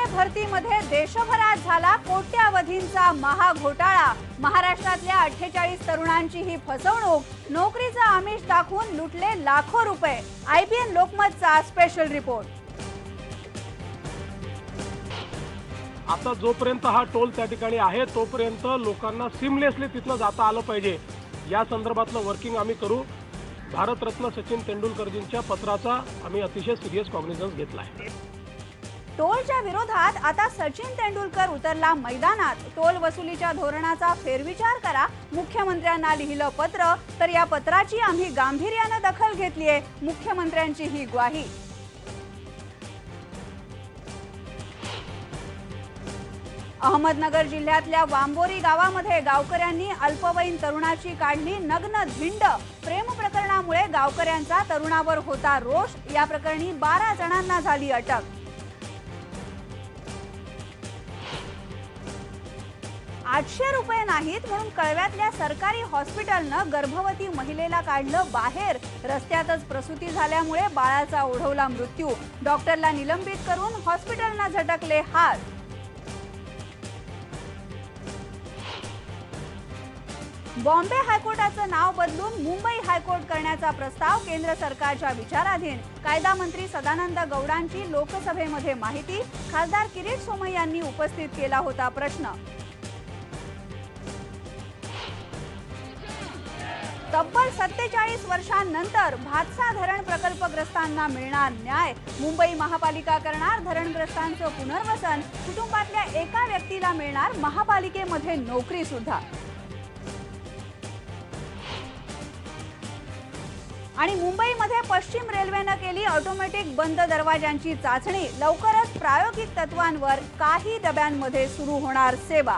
भरतीमध्ये देशभरात झाला कोट्यावधींचा महाघोटाळा। महाराष्ट्रातल्या 48 तरुणांची ही फसवणूक, नोकरीचा आमिष दाखवून लुटले लाखो रुपये। IBN लोकमतचा स्पेशल रिपोर्ट। आता जोपर्यंत हा टोल त्या ठिकाणी आहे तोपर्यंत लोकांना सिमलेसली तिथनं जाता आलं पाहिजे, या संदर्भातलं वर्किंग आम्ही करू। भारतरत्न सचिन तेंडुलकरजींच्या पत्राचा आम्ही अतिशय सिरियस कॉग्निझन्स घेतला आहे। टोलच्या विरोधात आता सचिन तेंडुलकर उतरला मैदानात। टोल वसुलीच्या धोरणाचा फेरविचार करा, मुख्यमंत्र्यांना लिहिलं पत्र, तर या पत्राची आम्ही गांभीर्याने दखल घेतलीये, मुख्यमंत्र्यांची ही ग्वाही। अहमदनगर जिल्ह्यातल्या वांबोरी गावामध्ये गावकऱ्यांनी अल्पवयीन तरुणाची काढली नग्न धिंड। प्रेम प्रकरणामुळे गावकऱ्यांचा तरुणावर होता रोष। या प्रकरणी 12 जणांना झाली अटक। 800 रुपये नाहीत म्हणून कळव्यातल्या सरकारी हॉस्पिटलनं गर्भवती महिलेला काढलं बाहेर। रस्त्यातच प्रसूती झाल्यामुळे बाळाचा ओढवला मृत्यू। डॉक्टरला निलंबित करून हॉस्पिटलनं झटकले हात। बॉम्बे हायकोर्टाचं नाव बदलून मुंबई हायकोर्ट करण्याचा प्रस्ताव केंद्र सरकारच्या विचाराधीन। कायदा मंत्री सदानंद गौडांची लोकसभेमध्ये माहिती। खासदार किरीट सोमय्या यांनी उपस्थित केला होता प्रश्न। तब्बल 47 वर्षांनंतर भातसा धरण प्रकल्पग्रस्तांना मिळणार न्याय। मुंबई महापालिका करणार धरणग्रस्तांचं पुनर्वसन। कुटुंबातल्या एका व्यक्तीला मिळणार महापालिकेमध्ये नोकरी सुद्धा। आणि मुंबईमध्ये पश्चिम रेल्वेनं केली ऑटोमॅटिक बंद दरवाजांची चाचणी। लवकरच प्रायोगिक तत्वांवर काही डब्यांमध्ये सुरू होणार सेवा।